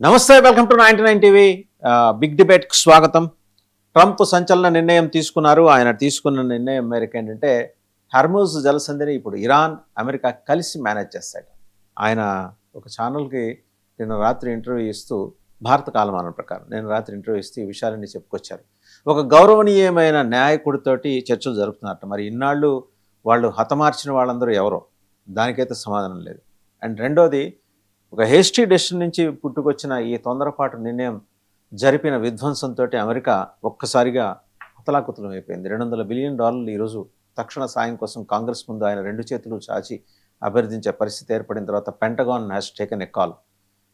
నమస్తే, welcome to 99 TV. Big డిబేట్కి స్వాగతం. Trump సంచలన నిర్ణయం తీసుకున్నారు. ఆయన తీసుకున్న నిర్ణయం మేరకు ఏంటంటే హర్మూజ్ జలసంధిని ఇప్పుడు ఇరాన్, అమెరికా కలిసి మేనేజ్ చేస్తాడు. ఆయన ఒక ఛానల్కి నిన్న రాత్రి ఇంటర్వ్యూ ఇస్తూ, భారత కాలమానం ప్రకారం నేను రాత్రి ఇంటర్వ్యూ ఇస్తూ ఈ విషయాలన్నీ చెప్పుకొచ్చారు. ఒక గౌరవనీయమైన నాయకుడితోటి చర్చలు జరుపుతున్నట్టు. మరి ఇన్నాళ్ళు వాళ్ళు హతమార్చిన వాళ్ళందరూ ఎవరో దానికైతే సమాధానం లేదు. అండ్ రెండోది, ఒక హేస్టీ డెసిషన్ నుంచి పుట్టుకొచ్చిన ఈ తొందరపాటు నిర్ణయం జరిపిన విధ్వంసంతో అమెరికా ఒక్కసారిగా అతలాకుతలం అయిపోయింది. $200 బిలియన్ ఈరోజు తక్షణ సాయం కోసం కాంగ్రెస్ ముందు ఆయన రెండు చేతులు చాచి అభ్యర్థించే పరిస్థితి ఏర్పడిన తర్వాత pentagon has taken a call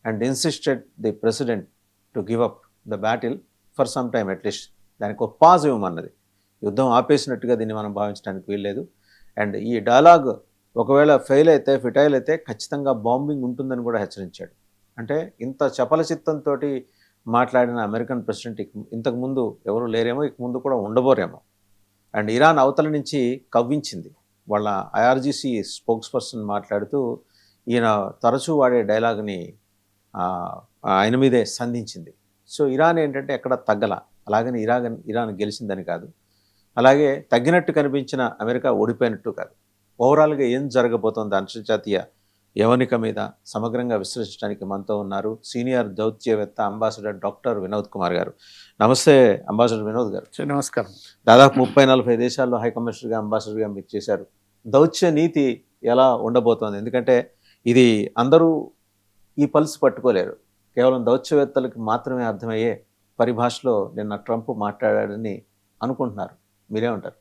and insisted the president to give up the battle for some time at least. దానికి ఒక పాజ్ ఇవ్వమన్నది. యుద్ధం ఆపేసినట్టుగా దీన్ని మనం భావించడానికి వీల్లేదు. అండ్ ఈ డైలాగ్ ఒకవేళ ఫెయిల్ అయితే ఖచ్చితంగా బాంబింగ్ ఉంటుందని కూడా హెచ్చరించాడు. అంటే ఇంత చపల చిత్తంతో మాట్లాడిన అమెరికన్ ప్రెసిడెంట్ ఇంతకుముందు ఎవరు లేరేమో, ఇక ముందు కూడా ఉండబోరేమో. అండ్ ఇరాన్ అవతల నుంచి కవ్వించింది. వాళ్ళ ఐఆర్జీసీ స్పోక్స్ పర్సన్ మాట్లాడుతూ ఈయన తరచూ వాడే డైలాగ్ని ఆయన మీదే సంధించింది. సో ఇరాన్ ఏంటంటే ఎక్కడ తగ్గల. అలాగని ఇరాన్ గెలిచిందని కాదు, అలాగే తగ్గినట్టు కనిపించిన అమెరికా ఓడిపోయినట్టు కాదు. ఓవరాల్గా ఏం జరగబోతోంది అంతర్జాతీయ యవనిక మీద సమగ్రంగా విశ్లేషించడానికి మనతో ఉన్నారు సీనియర్ దౌత్యవేత్త అంబాసిడర్ డాక్టర్ వినోద్ కుమార్ గారు. నమస్తే అంబాసిడర్ వినోద్ గారు. నమస్కారం. దాదాపు 30-40 దేశాల్లో హై కమిషనర్గా, అంబాసిడర్గా మీరు చేశారు. దౌత్య నీతి ఎలా ఉండబోతోంది? ఎందుకంటే ఇది అందరూ ఈ పల్స్ పట్టుకోలేరు. కేవలం దౌత్యవేత్తలకు మాత్రమే అర్థమయ్యే పరిభాషలో నిన్న ట్రంప్ మాట్లాడాడని అనుకుంటున్నారు. మీరేమంటారు?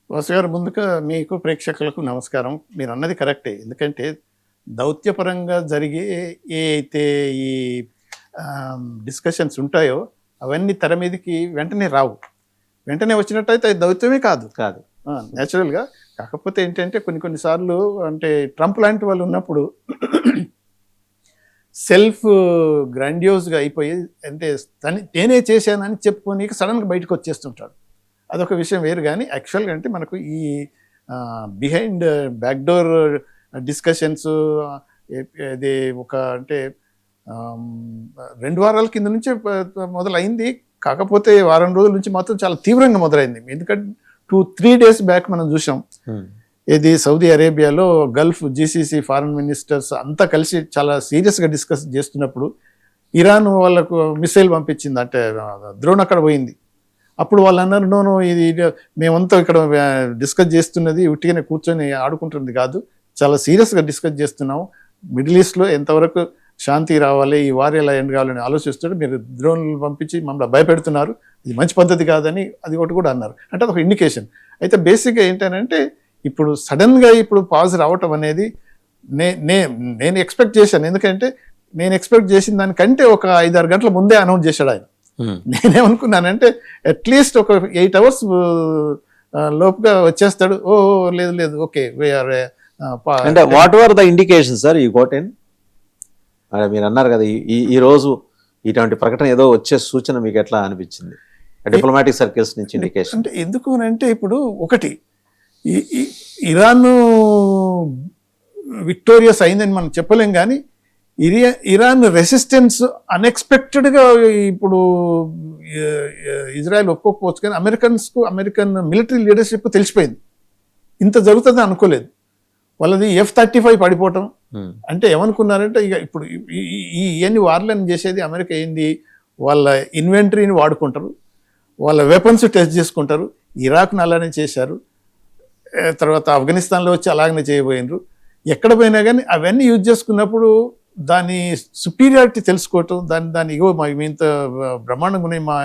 వాసు గారు, ముందుగా మీకు ప్రేక్షకులకు నమస్కారం. మీరు అన్నది కరెక్టే. ఎందుకంటే దౌత్యపరంగా జరిగే ఏ అయితే ఈ డిస్కషన్స్ ఉంటాయో అవన్నీ తెర మీదకి వెంటనే రావు. వెంటనే వచ్చినట్టయితే అది దౌత్యమే కాదు న్యాచురల్గా. కాకపోతే ఏంటంటే కొన్నిసార్లు అంటే ట్రంప్ లాంటి వాళ్ళు ఉన్నప్పుడు సెల్ఫ్ గ్రాండియోస్గా అయిపోయి, అంటే నేనే చేశానని చెప్పుకొని సడన్గా బయటకు వచ్చేస్తుంటాడు. అదొక విషయం వేరు. కానీ యాక్చువల్గా అంటే మనకు ఈ బిహైండ్ బ్యాక్డోర్ డిస్కషన్స్ ఇది ఒక అంటే 2 వారాల కింద నుంచి మొదలైంది. కాకపోతే వారం రోజుల నుంచి మాత్రం చాలా తీవ్రంగా మొదలైంది. ఎందుకంటే 2-3 డేస్ బ్యాక్ మనం చూసాం. ఇది సౌదీ అరేబియాలో గల్ఫ్ జీసీసీ ఫారెన్ మినిస్టర్స్ అంతా కలిసి చాలా సీరియస్గా డిస్కస్ చేస్తున్నప్పుడు ఇరాన్ వాళ్ళకు మిసైల్ పంపించింది, అంటే డ్రోన్ అక్కడ పోయింది. అప్పుడు వాళ్ళు అన్నారు, నో ఇది మేమంతా ఇక్కడ డిస్కస్ చేస్తున్నది ఉట్టిగానే కూర్చొని ఆడుకుంటుంది కాదు, చాలా సీరియస్గా డిస్కస్ చేస్తున్నాము. మిడిల్ ఈస్ట్లో ఎంతవరకు శాంతి రావాలి, ఈ వార్ ఎలా ఎండ్ కావాలని ఆలోచిస్తుంటే మీరు డ్రోన్లు పంపించి మమ్మల్ని భయపెడుతున్నారు, ఇది మంచి పద్ధతి కాదని అది ఒకటి కూడా అన్నారు. అంటే అదొక ఇండికేషన్. అయితే బేసిక్గా ఏంటంటే ఇప్పుడు సడన్గా ఇప్పుడు పాజ్ రావటం అనేది నేను ఎక్స్పెక్ట్ చేశాను. ఎందుకంటే నేను ఎక్స్పెక్ట్ చేసిన దానికంటే ఒక 5-6 గంటల ముందే అనౌన్స్ చేశాడు ఆయన. నేనేమనుకున్నానంటే అట్లీస్ట్ ఒక 8 hours లోపుగా వచ్చేస్తాడు. లేదు ఓకే అంటే what are the indication sir you got in? మీరు అన్నారు కదా ఈ రోజు ఇటువంటి ప్రకటన ఏదో వచ్చే సూచన మీకు ఎట్లా అనిపించింది డిప్లొమాటిక్ సర్కిల్స్ నుంచి ఇండికేషన్? అంటే ఎందుకు అంటే ఇప్పుడు ఒకటి ఇరాన్ విక్టోరియస్ అయిందని మనం చెప్పలేం, కానీ ఇరాన్ రెసిస్టెన్స్ అన్ఎక్స్పెక్టెడ్గా ఇప్పుడు ఇజ్రాయెల్ ఒప్పుకోకపోవచ్చు, కానీ అమెరికన్ మిలిటరీ లీడర్షిప్ తెలిసిపోయింది. ఇంత జరుగుతుంది అనుకోలేదు. వాళ్ళది F-35 పడిపోవటం అంటే ఏమనుకున్నారంటే ఇక ఇప్పుడు ఇవన్నీ వార్లను చేసేది అమెరికా ఏంది, వాళ్ళ ఇన్వెంటరీని వాడుకుంటారు, వాళ్ళ వెపన్స్ టెస్ట్ చేసుకుంటారు. ఇరాక్ను అలానే చేశారు, తర్వాత ఆఫ్ఘనిస్తాన్లో వచ్చి అలాగనే చేయబోయినరు. ఎక్కడ పోయినా కానీ అవన్నీ యూజ్ చేసుకున్నప్పుడు దాని సుపీరియారిటీ తెలుసుకోవటం, దాని ఇగో మా ఇంత బ్రహ్మాండంగా ఉన్నాయి మా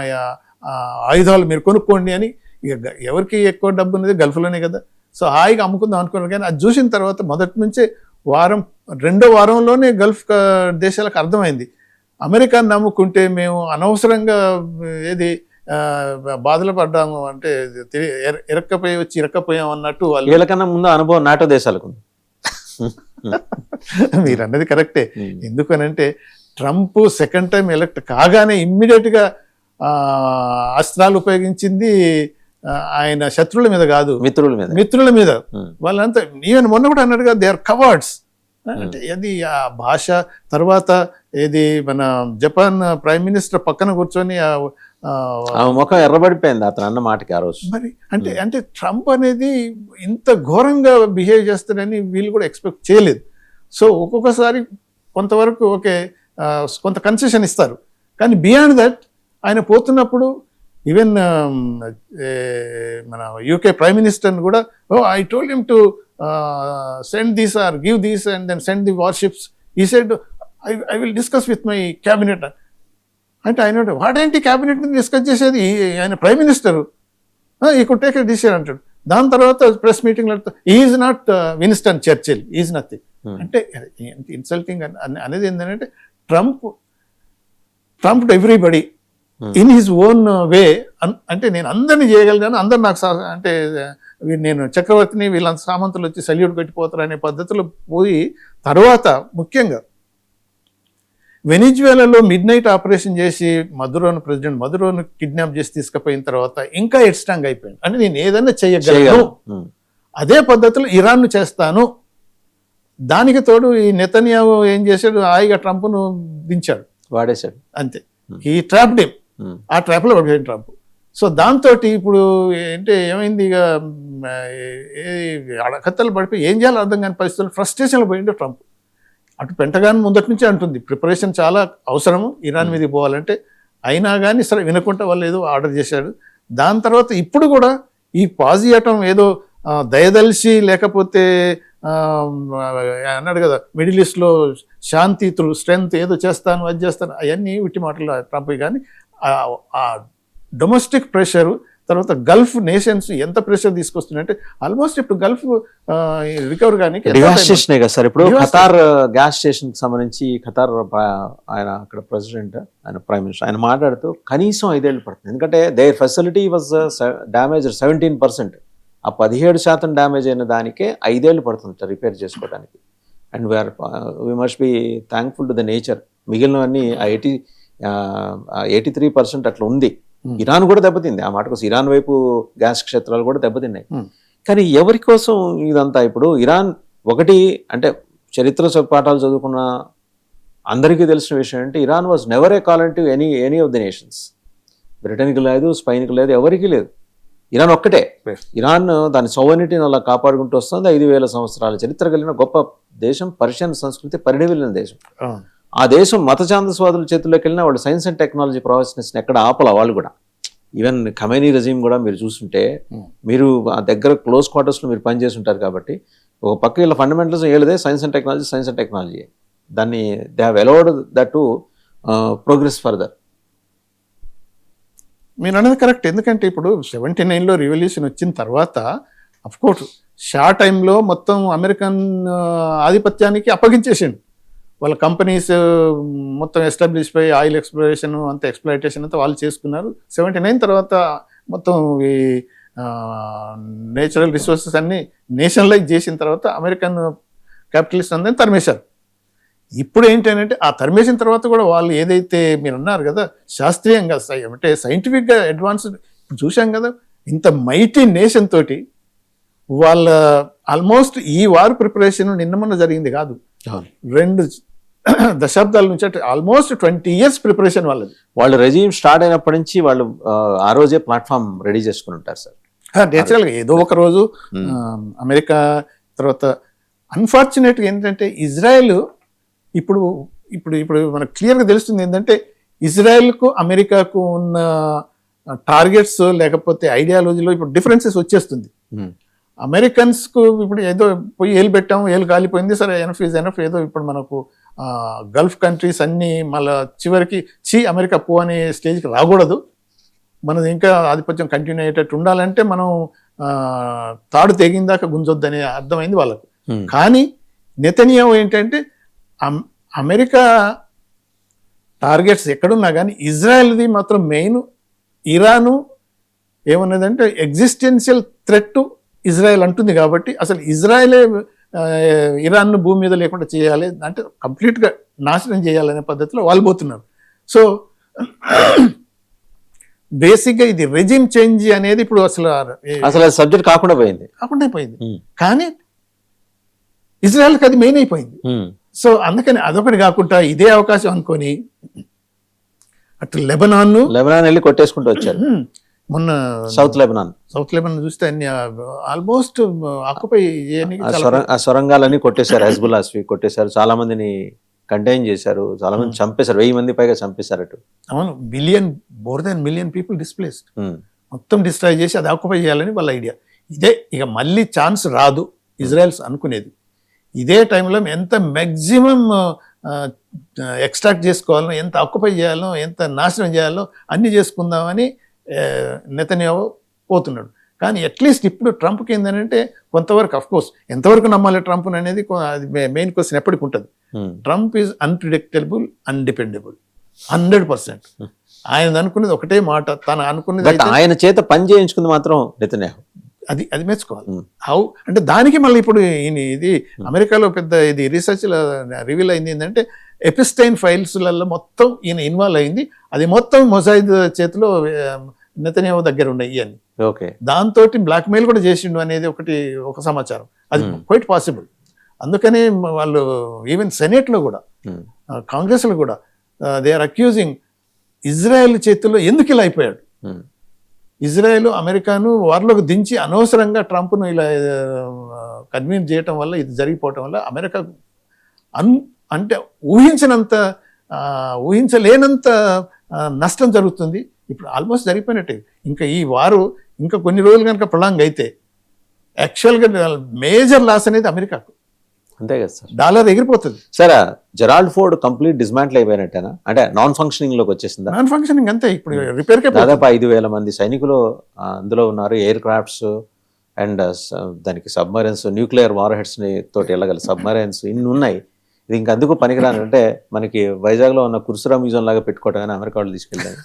ఆయుధాలు మీరు కొనుక్కోండి అని. ఇక ఎవరికి ఎక్కువ డబ్బు ఉన్నది గల్ఫ్లోనే కదా, సో హాయిగా అమ్ముకుందాం అనుకున్నారు. కానీ అది చూసిన తర్వాత మొదటి నుంచే రెండో వారంలోనే గల్ఫ్ దేశాలకు అర్థమైంది, అమెరికాను నమ్ముకుంటే మేము అనవసరంగా ఏది బాధలు పడ్డాము, అంటే ఇరక్కపోయాం అన్నట్టు. వీళ్ళకన్నా ముందు అనుభవం నాటో దేశాలకు మీరు అన్నది కరెక్టే. ఎందుకనంటే ట్రంప్ సెకండ్ టైం ఎలక్ట్ కాగానే ఇమ్మీడియట్గా అస్త్రాలు ఉపయోగించింది ఆయన శత్రువుల మీద కాదు, మిత్రుల మీద. వాళ్ళంతా ఈవెన్ మొన్న కూడా అన్నాడుగా దే ఆర్ కవర్డ్స్. అంటే అది ఆ భాష. తర్వాత ఏది మన జపాన్ ప్రైమ్ మినిస్టర్ పక్కన కూర్చొని ఆ ముఖం ఎర్రబడిపోయింది అతను అన్న మాటకి ఆ రోజు. మరి అంటే ట్రంప్ అనేది ఇంత ఘోరంగా బిహేవ్ చేస్తాడని వీళ్ళు కూడా ఎక్స్పెక్ట్ చేయలేదు. సో ఒక్కొక్కసారి కొంతవరకు ఓకే కొంత కన్సెషన్ ఇస్తారు, కానీ బియాండ్ దట్ ఆయన పోతున్నప్పుడు ఈవెన్ మన యూకే ప్రైమ్ మినిస్టర్ని కూడా I told him to send these or give these and then send the warships. He said I will discuss with my cabinet అంటే ఆయన వాడేంటి క్యాబినెట్ని డిస్కస్ చేసేది, ఆయన prime minister, he could take a decision అంటాడు. దాని తర్వాత ప్రెస్ మీటింగ్లో is not Winston Churchill, is nothing. అంటే ఇన్సల్టింగ్ అనేది ఏంటంటే Trump to everybody in his own way. అంటే నేను అందరినీ చేయగలిగాను, అందరు నాకు అంటే నేను చక్రవర్తిని, వీళ్ళంత సామంతులు వచ్చి సల్యూట్ పెట్టిపోతారు అనే పద్ధతిలో పోయి, తర్వాత ముఖ్యంగా వెనిజువేలాలో మిడ్ నైట్ ఆపరేషన్ చేసి ప్రెసిడెంట్ మదురోను కిడ్నాప్ చేసి తీసుకుపోయిన తర్వాత ఇంకా ఎడ్స్ట్రాంగ్ అయిపోయింది. అంటే నేను ఏదైనా చేయగలను, అదే పద్ధతిలో ఇరాన్ను చేస్తాను. దానికి తోడు ఈ నెతన్యాహు ఏం చేశాడు, హాయిగా ట్రంప్ను దించాడు, వాడేశాడు అంతే. ఈ ట్రాప్డ్ హిమ్, ఆ ట్రాప్లో పడిపోయాడు ట్రంప్. సో దాంతో ఇప్పుడు అంటే ఏమైంది, ఇక అడకత్తలు పడిపోయి ఏం చేయాలో అర్థం కాని పరిస్థితులు, ఫ్రస్ట్రేషన్లో పోయిండు ట్రంప్. అటు పెంటగాన్ ముందటి నుంచి అంటుంది ప్రిపరేషన్ చాలా అవసరము ఇరాన్ మీదకి పోవాలంటే, అయినా కానీ సరే వినకుండా వాళ్ళు ఏదో ఆర్డర్ చేశాడు. దాని తర్వాత ఇప్పుడు కూడా ఈ పాజియటం ఏదో దయదలిసి లేకపోతే అన్నాడు కదా మిడిల్ ఈస్ట్లో శాంతి త్రూ స్ట్రెంగ్త్ ఏదో చేస్తాను అది చేస్తాను, అవన్నీ విట్టి మాటలు ట్రంప్. కానీ ఆ డొమెస్టిక్ ప్రెషరు, తర్వాత గల్ఫ్ నేషన్స్ ఎంత ప్రెషర్ తీసుకొస్తున్నాయంటే ఆల్మోస్ట్ ఇప్పుడు గల్ఫ్ రికవర్ కానీ డివాస్టేషన్ కదా సార్. ఇప్పుడు ఖతార్ గ్యాస్ స్టేషన్ కి సంబంధించి ఖతార్ ఆయన అక్కడ ప్రెసిడెంట్, ఆయన ప్రైమ్ మినిస్టర్, ఆయన మాట్లాడుతూ కనీసం 5 ఏళ్ళు పడుతుంది, ఎందుకంటే దేర్ ఫెసిలిటీ వాజ్ డ్యామేజ్ 17%. ఆ 17% డ్యామేజ్ అయిన దానికే 5 ఏళ్ళు పడుతుంది రిపేర్ చేసుకోవడానికి. And we must be thankful to the nature. మిగిలినవన్నీ 83% అట్లా ఉంది. ఇరాన్ కూడా దెబ్బతింది, ఆ మాట కోసం ఇరాన్ వైపు గ్యాస్ క్షేత్రాలు కూడా దెబ్బతిన్నాయి. కానీ ఎవరి కోసం ఇదంతా? ఇప్పుడు ఇరాన్ ఒకటి అంటే చరిత్ర పాఠాలు చదువుకున్న అందరికీ తెలిసిన విషయం అంటే Iran was never a colony to any of the nations. బ్రిటన్కి లేదు, స్పెయిన్కి లేదు, ఎవరికి లేదు. ఇరాన్ ఒక్కటే. ఇరాన్ దాని సోవరిటీని అలా కాపాడుకుంటూ వస్తుంది. 5,000 సంవత్సరాల చరిత్ర కలిగిన గొప్ప దేశం, పర్షియన్ సంస్కృతి పరిణివిలిన దేశం. ఆ దేశం మత ఛాందస్వాదుల చేతుల్లోకి వెళ్ళినా వాళ్ళు సైన్స్ అండ్ టెక్నాలజీ ప్రొఫెషనల్స్ని ఎక్కడ ఆపల వాళ్ళు కూడా. ఈవెన్ ఖమేనీ రెజీమ్ కూడా మీరు చూస్తుంటే, మీరు ఆ దగ్గర క్లోజ్ క్వార్టర్స్లో మీరు పనిచేసి ఉంటారు కాబట్టి, ఒక పక్క వీళ్ళ ఫండమెంటల్స్ ఏళ్ళదే సైన్స్ అండ్ టెక్నాలజీ. దాన్ని they have allowed that to progress further. మీరు అనేది కరెక్ట్. ఎందుకంటే ఇప్పుడు 79లో రివల్యూషన్ వచ్చిన తర్వాత అఫ్కోర్స్ షార్ట్ టైంలో మొత్తం అమెరికన్ ఆధిపత్యానికి అప్పగించేసిండు. వాళ్ళ కంపెనీస్ మొత్తం ఎస్టాబ్లిష్ అయ్యి ఆయిల్ ఎక్స్ప్లోరేషన్ అంతా ఎక్స్ప్లాయిటేషన్ అంతా వాళ్ళు చేసుకున్నారు. 79 తర్వాత మొత్తం ఈ నేచురల్ రిసోర్సెస్ అన్ని నేషనలైజ్ చేసిన తర్వాత అమెరికన్ క్యాపిటలిస్ట్ అందరినీ తరిమేశారు. ఇప్పుడు ఏంటంటే ఆ తరిమేసిన తర్వాత కూడా వాళ్ళు ఏదైతే మీరు అన్నారు కదా శాస్త్రీయంగా అంటే సైంటిఫిక్గా అడ్వాన్స్డ్ ఇప్పుడు చూసాం కదా, ఇంత మైటీ నేషన్ తోటి వాళ్ళ ఆల్మోస్ట్ ఈ వార్ ప్రిపరేషన్ నిన్న మొన్న జరిగింది కాదు, 2 దశాబ్దాల నుంచి అంటే ఆల్మోస్ట్ 20 years ప్రిపరేషన్ వాళ్ళది. వాళ్ళు రెజీమ్ స్టార్ట్ అయినప్పటి నుంచి వాళ్ళు ఆ రోజే ప్లాట్ఫామ్ రెడీ చేసుకుని ఉంటారు సార్. నేచురల్గా ఏదో ఒక రోజు అమెరికా తర్వాత అన్ఫార్చునేట్గా ఏంటంటే ఇజ్రాయెల్ ఇప్పుడు ఇప్పుడు ఇప్పుడు మనకు క్లియర్గా తెలుస్తుంది ఏంటంటే ఇజ్రాయెల్కు అమెరికాకు ఉన్న టార్గెట్స్ లేకపోతే ఐడియాలజీలో ఇప్పుడు డిఫరెన్సెస్ వచ్చేస్తుంది. అమెరికన్స్కు ఇప్పుడు ఏదో పోయి ఏలు పెట్టాము, ఏలు కాలిపోయింది, సరే ఎనఫ్ ఏదో ఇప్పుడు మనకు గల్ఫ్ కంట్రీస్ అన్నీ మళ్ళీ చివరికి అమెరికా పో అనే స్టేజ్కి రాకూడదు, మనది ఇంకా ఆధిపత్యం కంటిన్యూ అయ్యేటట్టు ఉండాలంటే మనం తాడు తెగిందాక గుంజొద్దనే అర్థమైంది వాళ్ళకు. కానీ నెతన్యాహు ఏంటంటే అమెరికా టార్గెట్స్ ఎక్కడున్నా కానీ ఇజ్రాయెల్ది మాత్రం మెయిన్. ఇరాను ఏమన్నదంటే ఎగ్జిస్టెన్షియల్ థ్రెట్ టు ఇజ్రాయెల్ అంటుంది కాబట్టి అసలు ఇజ్రాయెలే ఇరాన్ను భూమి మీద లేకుండా చేయాలి అంటే కంప్లీట్గా నాశనం చేయాలనే పద్ధతిలో వాళ్ళు పోతున్నారు. సో బేసిక్గా ఇది రెజిమ్ చేంజ్ అనేది ఇప్పుడు అసలు సబ్జెక్ట్ కాకుండా పోయింది. కానీ ఇజ్రాయెల్కి అది మెయిన్ అయిపోయింది. సో అందుకని అదొకటి కాకుండా ఇదే అవకాశం అనుకొని అటు లెబనాన్ వెళ్ళి కొట్టేసుకుంటూ వచ్చారు. మొన్న సౌత్ లెబనాన్ చూస్తే అన్ని ఆల్మోస్ట్ ఆక్యుపై ఆ సొరంగాలన్నీ కొట్టేశారు. హెజ్బుల్లా కొట్టేశారు, చాలా మందిని కంటైన్ చేశారు, చాలా మంది చంపేశారు, 1000 మంది పైగా చంపేశారు అటు. అవును, more than million people displaced. మొత్తం డిస్ట్రాయ్ చేసి అది ఆక్యుపై చేయాలని వాళ్ళ ఐడియా. ఇదే ఇక మళ్ళీ ఛాన్స్ రాదు ఇజ్రాయెల్స్ అనుకునేది. ఇదే టైంలో ఎంత మ్యాక్సిమం ఎక్స్ట్రాక్ట్ చేసుకోవాలో, ఎంత ఆక్యుపై చేయాలో, ఎంత నాశనం చేయాలో అన్ని చేసుకుందామని నెతన్యాహు పోతున్నాడు. కానీ అట్లీస్ట్ ఇప్పుడు ట్రంప్కి ఏంటంటే కొంతవరకు, అఫ్కోర్స్ ఎంతవరకు నమ్మాలి ట్రంప్ అనేది అది మెయిన్ క్వశ్చన్ ఎప్పటికి ఉంటుంది. Trump is unpredictable, undependable 100%. ఆయన అనుకునేది ఒకటే మాట, తను అనుకునేది ఆయన చేత పని చేయించుకుంది మాత్రం నెతన్యాహు. అది మెచ్చుకోవాలి. హౌ అంటే దానికి మళ్ళీ ఇప్పుడు ఇది అమెరికాలో పెద్ద ఇది రీసెర్చ్ రివీల్ అయింది ఏంటంటే ఎపిస్టైన్ ఫైల్స్లలో మొత్తం ఈయన ఇన్వాల్వ్ అయింది. అది మొత్తం మొజాయిద్ చేతిలో నెతన్యాహు దగ్గర ఉన్నాయి అని. దాంతో బ్లాక్మెయిల్ కూడా చేసిండు అనేది ఒక సమాచారం. అది క్వైట్ పాసిబుల్. అందుకనే వాళ్ళు ఈవెన్ సెనేట్లో కూడా, కాంగ్రెస్లో కూడా దే ఆర్ అక్యూజింగ్ ఇజ్రాయెల్ చేతుల్లో ఎందుకు ఇలా అయిపోయాడు. ఇజ్రాయెల్ అమెరికాను వారిలోకి దించి అనవసరంగా ట్రంప్ను ఇలా కన్విన్స్ చేయటం వల్ల, ఇది జరిగిపోవటం వల్ల అమెరికా అంటే ఊహించలేనంత నష్టం జరుగుతుంది. ఇప్పుడు ఆల్మోస్ట్ జరిగిపోయినట్టే. ఇంకా ఈ వారు ఇంకా కొన్ని రోజులు కనుక ప్రొలాంగ్ అయితే యాక్చువల్గా మేజర్ లాస్ అనేది అమెరికాకు. అంతే కదా సార్, డాలర్ ఎగిరిపోతుంది. సరే, జెరాల్డ్ ఫోర్డ్ కంప్లీట్ డిస్మాంటిల్ అయిపోయినట్టేనా? అంటే నాన్ ఫంక్షనింగ్ లోకి వచ్చేసిందా? నాన్ ఫంక్షనింగ్ అంతే. ఇప్పుడు రిపేర్కే దాదాపు 5000 మంది సైనికులు అందులో ఉన్నారు. ఎయిర్ క్రాఫ్ట్స్ అండ్ దానికి సబ్మరైన్స్, న్యూక్లియర్ వార్ హెడ్స్ తోటి వెళ్ళగల సబ్మరైన్స్ ఇన్ని ఉన్నాయి. ఇది ఇంకా అందుకు పనికిరాని అంటే మనకి వైజాగ్ లో ఉన్న కుర్సురా మ్యూజియం లాగా పెట్టుకోవటం అమెరికా వాళ్ళు తీసుకెళ్ళారు.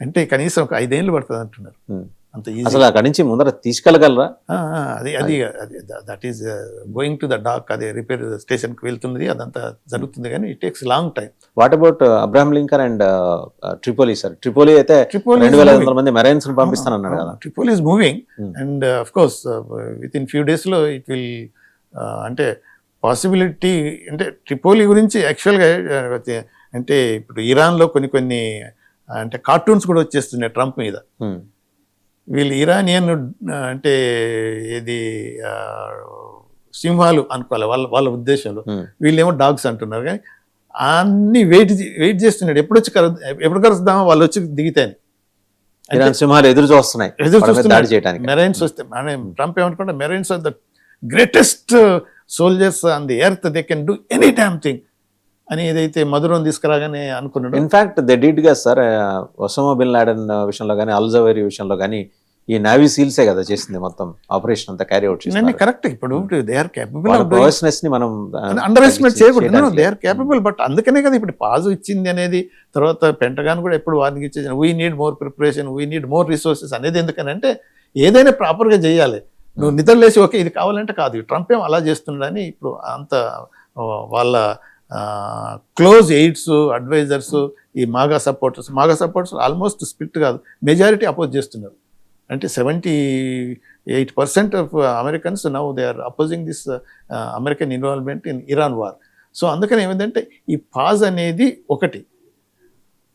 అంటే కనీసం ఒక 5 ఏళ్ళు పడుతుంది అంటున్నారు. అంత అసలు అక్కడి నుంచి ముందర తీసుకెళ్ళగలరా? అది that is going to the dock. అదే రిపేర్ స్టేషన్కి వెళ్తున్నది, అదంతా జరుగుతుంది, కానీ it takes long time. What about Abraham Lincoln and Tripoli sir? Tripoli అయితే 2500 మంది మెరైన్స్ పంపిస్తానన్నాడు కదా. Tripoli is moving and of course with in few days లో ఇట్ విల్ అంటే పాసిబిలిటీ. అంటే ట్రిపోలి గురించి యాక్చువల్గా అంటే ఇప్పుడు ఇరాన్లో కొన్ని అంటే కార్టూన్స్ కూడా వచ్చేస్తున్నాయి ట్రంప్ మీద. వీళ్ళు ఇరానియన్ అంటే ఇది సింహాలు అనుకోవాలి వాళ్ళ ఉద్దేశంలో, వీళ్ళేమో డాగ్స్ అంటున్నారు. కానీ అన్ని వెయిట్ చేస్తున్నాడు ఎప్పుడు కలుద్దామో వాళ్ళు వచ్చి దిగితేనే. సింహాలు ఎదురు చూస్తున్నాయి మెరైన్స్ వస్తే. ట్రంప్ ఏమనుకుంటా, marines are the greatest soldiers on the earth, they can do any damn thing అని ఏదైతే మధురం తీసుకురాగానే అనుకున్నాడు. ఇన్ఫాక్ట్ దే డిడ్ గా సార్, ఒసామా బిన్ లాడెన్ విషయంలో కానీ, అల్ జవేరీ విషయంలో కానీ ఈ నావీ సీల్సే కదా చేసింది మొత్తం ఆపరేషన్ అంతా క్యారీ అవుట్ చేసింది. కరెక్ట్. ఇప్పుడు దే ఆర్ కేపబుల్. పర్సనెస్ ని మనం అండర్ ఎస్టిమేట్ చేయకూడదు. They are capable. బట్ అందుకనే కదా ఇప్పుడు పాజు ఇచ్చింది అనేది. తర్వాత పెంటగాన్ కూడా ఎప్పుడు వార్నింగ్ ఇచ్చేది, we need more preparation, we need more resources అనేది. ఎందుకనంటే ఏదైనా ప్రాపర్గా చేయాలి. నువ్వు నిద్రలేసి ఓకే ఇది కావాలంటే కాదు. ట్రంప్ ఏం అలా చేస్తున్నాడని ఇప్పుడు అంత వాళ్ళ క్లోజ్ ఎయిడ్స్, అడ్వైజర్స్, ఈ మాగా సపోర్టర్స్ ఆల్మోస్ట్ స్ప్లిట్ కాదు, మెజారిటీ అపోజ్ చేస్తున్నారు. అంటే 78% of Americans now they are opposing this American involvement in Iran war. So అందుకని ఏమిటంటే ఈ పాజ్ అనేది ఒకటి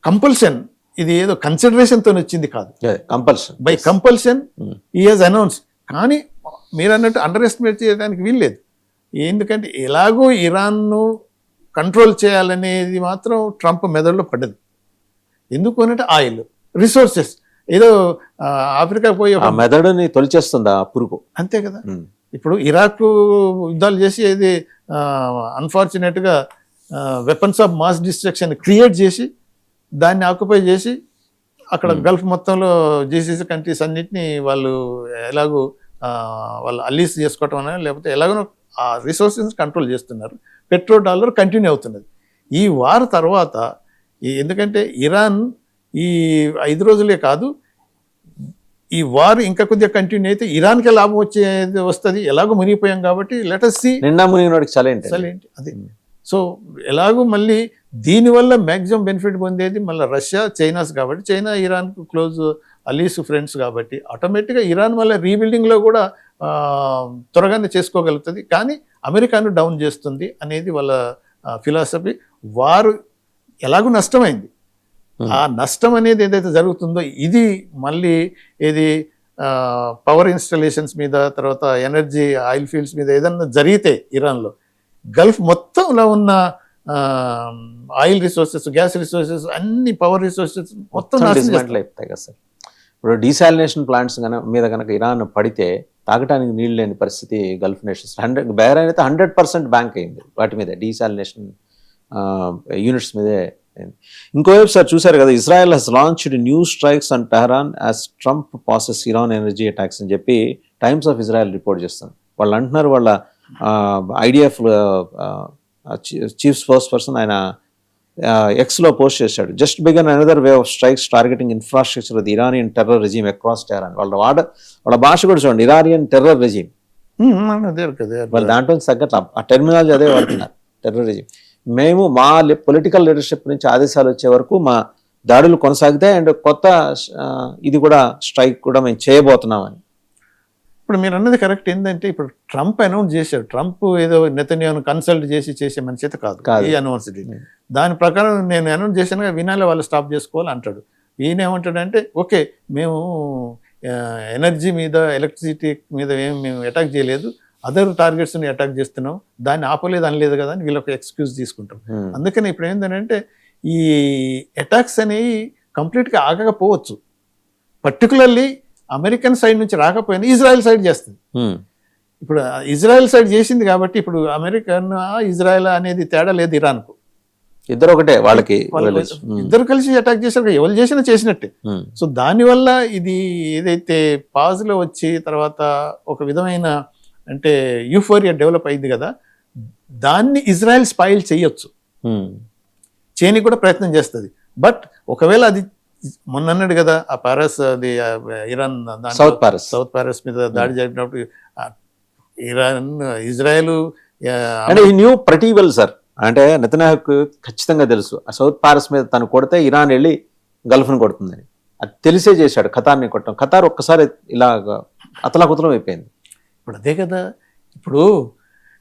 కంపల్షన్. ఇది ఏదో కన్సిడరేషన్తో వచ్చింది కాదు, బై కంపల్షన్ ఈ హాజ్ అనౌన్స్. కానీ మీరు అన్నట్టు అండర్ ఎస్టిమేట్ చేయడానికి వీల్లేదు. ఎందుకంటే ఎలాగో ఇరాన్ను కంట్రోల్ చేయాలనేది మాత్రం ట్రంప్ మెదడులో పడ్డది. ఎందుకు అనంటే ఆయిల్, రిసోర్సెస్. ఏదో ఆఫ్రికా పోయి మెదడుని తొలిచేస్తుందా పురుగు, అంతే కదా. ఇప్పుడు ఇరాక్ యుద్ధాలు చేసి ఏది అన్ఫార్చునేట్గా weapons of mass destruction create చేసి దాన్ని ఆక్యుపై చేసి అక్కడ గల్ఫ్ మొత్తంలో జీసీసీ కంట్రీస్ అన్నింటినీ వాళ్ళు ఎలాగో వాళ్ళు అలీస్ చేసుకోవటం అనేది, లేకపోతే ఎలాగో ఆ రిసోర్సెస్ కంట్రోల్ చేస్తున్నారు. $1 కంటిన్యూ అవుతున్నది. ఈ వార్ తర్వాత ఎందుకంటే ఇరాన్ ఈ 5 రోజులే కాదు, ఈ వార్ ఇంకా కొద్దిగా కంటిన్యూ అయితే ఇరాన్కే లాభం వస్తుంది. ఎలాగో మునిగిపోయాం కాబట్టి లెటస్ సీ. నిండా మునిగినోడికి చలేంటి అదే. సో ఎలాగో మళ్ళీ దీనివల్ల మ్యాక్సిమం బెనిఫిట్ పొందేది మళ్ళీ రష్యా, చైనాస్ కాబట్టి, చైనా ఇరాన్కు క్లోజ్ అలీస్ ఫ్రెండ్స్ కాబట్టి ఆటోమేటిక్గా ఇరాన్ వల్ల రీబిల్డింగ్లో కూడా త్వరగానే చేసుకోగలుగుతుంది, కానీ అమెరికాను డౌన్ చేస్తుంది అనేది వాళ్ళ ఫిలాసఫీ. వారు ఎలాగూ నష్టమైంది, ఆ నష్టం అనేది ఏదైతే జరుగుతుందో ఇది మళ్ళీ ఏది పవర్ ఇన్స్టాలేషన్స్ మీద, తర్వాత ఎనర్జీ ఆయిల్ ఫీల్డ్స్ మీద ఏదన్నా జరిగితే ఇరాన్లో, గల్ఫ్ మొత్తంలో ఉన్న ఆయిల్ రిసోర్సెస్, గ్యాస్ రిసోర్సెస్, అన్ని పవర్ రిసోర్సెస్ మొత్తం డిస్మాంటిల్ అయిపోతాయి కదా సార్. ఇప్పుడు డీసాలినేషన్ ప్లాంట్స్ మీద కనుక ఇరాన్ పడితే తాగడానికి నీళ్ళు లేని పరిస్థితి గల్ఫ్ నేషన్స్. బహ్రెయిన్ అయితే 100% బ్యాంక్ అయింది వాటి మీద, డీసాలినేషన్ యూనిట్స్ మీదే. ఇంకోవైపు సార్ చూసారు కదా, Israel Hess launched new strikes on Tehran as Trump passes Iran energy attacks అని చెప్పి టైమ్స్ ఆఫ్ ఇజ్రాయెల్ రిపోర్ట్ చేస్తుంది. వాళ్ళు అంటున్నారు, వాళ్ళ ఐడిఎఫ్ చీఫ్ స్పోక్స్ పర్సన్ ఆయన ఎక్స్లో పోస్ట్ చేశాడు, just began another way of strikes targeting infrastructure with Iranian terror regime across Tehran. వాళ్ళ భాష కూడా చూడండి, ఇరానియన్ టెర్రర్ రెజీమ్. వాళ్ళు దాంట్లో తగ్గట్టు ఆ టెర్మినాలజీ అదే వాడుతున్నారు, టెర్రర్ రెజీమ్. మేము మా పొలిటికల్ లీడర్షిప్ నుంచి ఆదేశాలు వచ్చే వరకు మా దాడులు కొనసాగితే, అండ్ కొత్త ఇది కూడా స్ట్రైక్ కూడా మేము చేయబోతున్నామని. ఇప్పుడు మీరు అన్నది కరెక్ట్. ఏంటంటే ఇప్పుడు ట్రంప్ అనౌన్స్ చేశాడు, ట్రంప్ ఏదో నెతన్యాహును కన్సల్ట్ చేసే మనిషి అయితే కాదు ఈ యూనివర్సిటీ. దాని ప్రకారం నేను అనౌన్స్ చేశాను, వినాలి, వాళ్ళు స్టాప్ చేసుకోవాలి అంటాడు. ఈయన ఏమంటాడంటే, ఓకే మేము ఎనర్జీ మీద, ఎలక్ట్రిసిటీ మీద మేము అటాక్ చేయలేదు, అదర్ టార్గెట్స్ని అటాక్ చేస్తున్నాం, దాన్ని ఆపలేదు అనలేదు కదా అని వీళ్ళొక ఎక్స్క్యూజ్ తీసుకుంటాం. అందుకని ఇప్పుడు ఏంటంటే ఈ అటాక్స్ అనేవి కంప్లీట్గా ఆగకపోవచ్చు, పర్టికులర్లీ అమెరికన్ సైడ్ నుంచి రాకపోయినా ఇజ్రాయెల్ సైడ్ చేస్తుంది. ఇప్పుడు ఇజ్రాయెల్ సైడ్ చేసింది కాబట్టి ఇప్పుడు అమెరికన్ ఇజ్రాయెల్ అనేది తేడా లేదు ఇరాన్కు, ఇద్దరు ఒకటే, వాళ్ళకి ఇద్దరు కలిసి అటాక్ చేశారు, ఎవరు చేసినా చేసినట్టే. సో దానివల్ల ఇది ఏదైతే పాజ్లో వచ్చి తర్వాత ఒక విధమైన అంటే యూఫోరియా డెవలప్ అయింది కదా, దాన్ని ఇజ్రాయెల్ స్పాయిల్ చేయొచ్చు, చేయని కూడా ప్రయత్నం చేస్తుంది. బట్ ఒకవేళ అది మొన్న అన్నాడు కదా, ఆ పారస్, అది ఇరాన్ సౌత్ పారస్ మీద దాడి జరిపినప్పుడు ఇరాన్ ఇజ్రాయెల్ అంటే ఈ న్యూ ప్రటీ వెల్ సార్, అంటే నెతన్యాహుకు ఖచ్చితంగా తెలుసు ఆ సౌత్ పారస్ మీద తను కొడితే ఇరాన్ వెళ్ళి గల్ఫ్ను కొడుతుందని, అది తెలిసే చేశాడు ఖతార్ని కొట్టడం. ఖతార్ ఒక్కసారి ఇలాగా అతలాకుతలం అయిపోయింది. ఇప్పుడు అదే కదా, ఇప్పుడు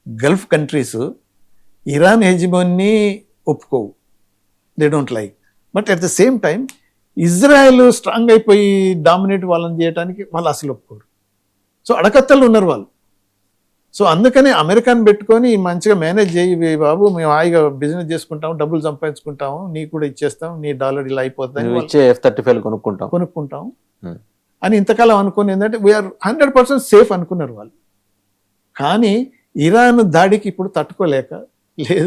గల్ఫ్ కంట్రీస్ ఇరాన్ హెజిమోన్ని ఒప్పుకోవు, they don't like. But at the same time Israel strong అయిపోయి డామినేట్ వాళ్ళని చేయడానికి వాళ్ళు అసలు ఒప్పుకోరు. సో అడకత్తలు ఉన్నారు వాళ్ళు. సో అందుకని అమెరికాని పెట్టుకొని మంచిగా మేనేజ్ చేయి బాబు, మేము హాయిగా బిజినెస్ చేసుకుంటాము, డబ్బులు సంపాదించుకుంటాము, నీకు కూడా ఇచ్చేస్తాం, నీ డాలర్ ఇలా అయిపోతుంది, F-35 కొనుక్కుంటాం అని ఇంతకాలం అనుకుని ఏంటంటే వీఆర్ 100% సేఫ్ అనుకున్నారు వాళ్ళు. కానీ ఇరాన్ దాడికి ఇప్పుడు తట్టుకోలేక,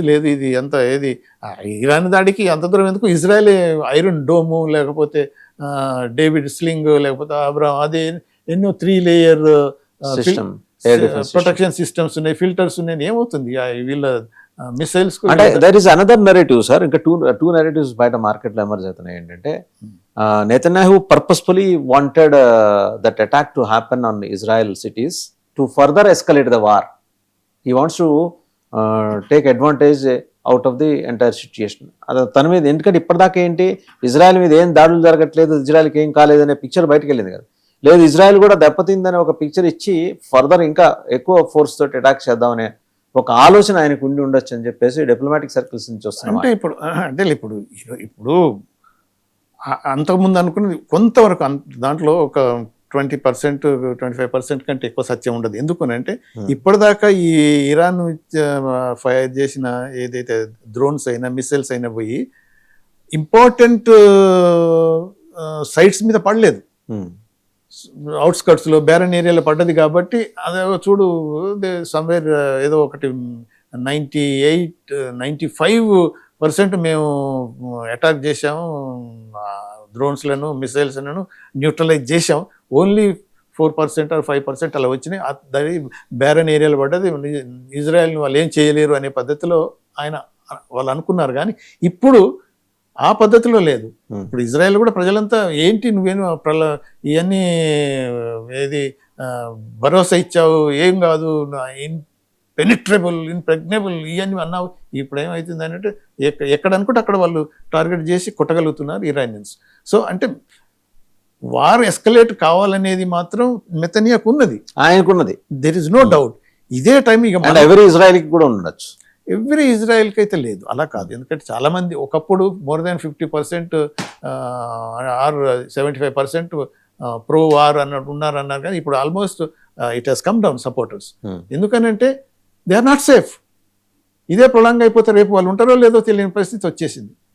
లేదు ఇది అంత ఏది ఇరాన్ దాడికి అంత దూరం ఎందుకు, ఇజ్రాయెల్ ఐరన్ డోము, లేకపోతే డేవిడ్ స్లింగ్, లేకపోతే అబ్రామ్, అదే ఎన్నో 3 లేయర్ ప్రొటెక్షన్ సిస్టమ్స్ ఉన్నాయి, ఫిల్టర్స్ ఉన్నాయి, ఏమవుతుంది వీళ్ళ మిసైల్స్. అంటే there is another narrative sir, ఇంకా టూ నెరేటివ్స్ బయట మార్కెట్లో ఎమర్జ్ అవుతున్నాయి. ఏంటంటే Netanyahu purposefully wanted that attack to happen on Israel cities to further escalate the war. He wants to take advantage out of the entire situation. అది తన మీద, ఎందుకంటే ఇప్పటిదాకా ఏంటి, ఇజ్రాయెల్ మీద ఏం దాడులు జరగట్లేదు, ఇజ్రాయెల్కి ఏం కాలేదనే పిక్చర్ బయటకు వెళ్ళింది కదా. లేదు, ఇజ్రాయెల్ కూడా దెబ్బతిందనే ఒక పిక్చర్ ఇచ్చి ఫర్దర్ ఇంకా ఎక్కువ ఫోర్స్ తోటి అటాక్ చేద్దామనే ఒక ఆలోచన ఆయనకు ఉండి ఉండొచ్చు అని చెప్పేసి డిప్లొమాటిక్ సర్కిల్స్ నుంచి వస్తున్నాం. అంటే ఇప్పుడు అంతకుముందు అనుకున్నది కొంతవరకు, దాంట్లో ఒక 20% 25% కంటే ఎక్కువ సత్యం ఉండదు. ఎందుకనంటే ఇప్పటిదాకా ఈ ఇరాన్ ఫైర్ చేసిన ఏదైతే డ్రోన్స్ అయినా మిసైల్స్ అయినా పోయి ఇంపార్టెంట్ సైట్స్ మీద పడలేదు, అవుట్స్కట్స్లో బ్యారన్ ఏరియాలో పడ్డది. కాబట్టి అదే చూడు, సమ్వేర్ ఏదో ఒకటి 98-95% మేము అటాక్ చేసాము, డ్రోన్స్లను మిసైల్స్లను న్యూట్రలైజ్ చేసాం, ఓన్లీ 4% or 5% అలా వచ్చినాయి, అది బ్యారన్ ఏరియాలో పడ్డది, ఇజ్రాయెల్ని వాళ్ళు ఏం చేయలేరు అనే పద్ధతిలో వాళ్ళు అనుకున్నారు. కానీ ఇప్పుడు ఆ పద్ధతిలో లేదు. ఇప్పుడు ఇజ్రాయెల్ కూడా ప్రజలంతా ఏంటి నువ్వేను ఇవన్నీ ఏది భరోసా ఇచ్చావు, ఏం కాదు, ఇంప్రెగ్నబుల్ ఇవన్నీ అన్నావు, ఇప్పుడు ఏమవుతుంది అంటే ఎక్కడ అనుకుంటే అక్కడ వాళ్ళు టార్గెట్ చేసి కొట్టగలుగుతున్నారు ఇరానియన్స్. సో అంటే వార్ ఎస్కలేట్ కావాలనేది మాత్రం నెతన్యాకు ఉన్నది, ఆయనకున్నది. There is no doubt. ఇదే టైం ఇక అండ్ ఎవరి ఇజ్రాయెల్కి కూడా ఉండొచ్చు. ఎవ్రీ ఇజ్రాయెల్కి అయితే లేదు, అలా కాదు. ఎందుకంటే చాలా మంది ఒకప్పుడు more than 50% or 75% pro war అన్నట్టు అన్నారు కానీ ఇప్పుడు almost it has come down supporters. ఎందుకనంటే దే ఆర్ నాట్ సేఫ్. ఇదే ప్రొలాంగ్ అయిపోతే రేపు వాళ్ళు ఉంటారో లేదో తెలియని పరిస్థితి వచ్చేసింది.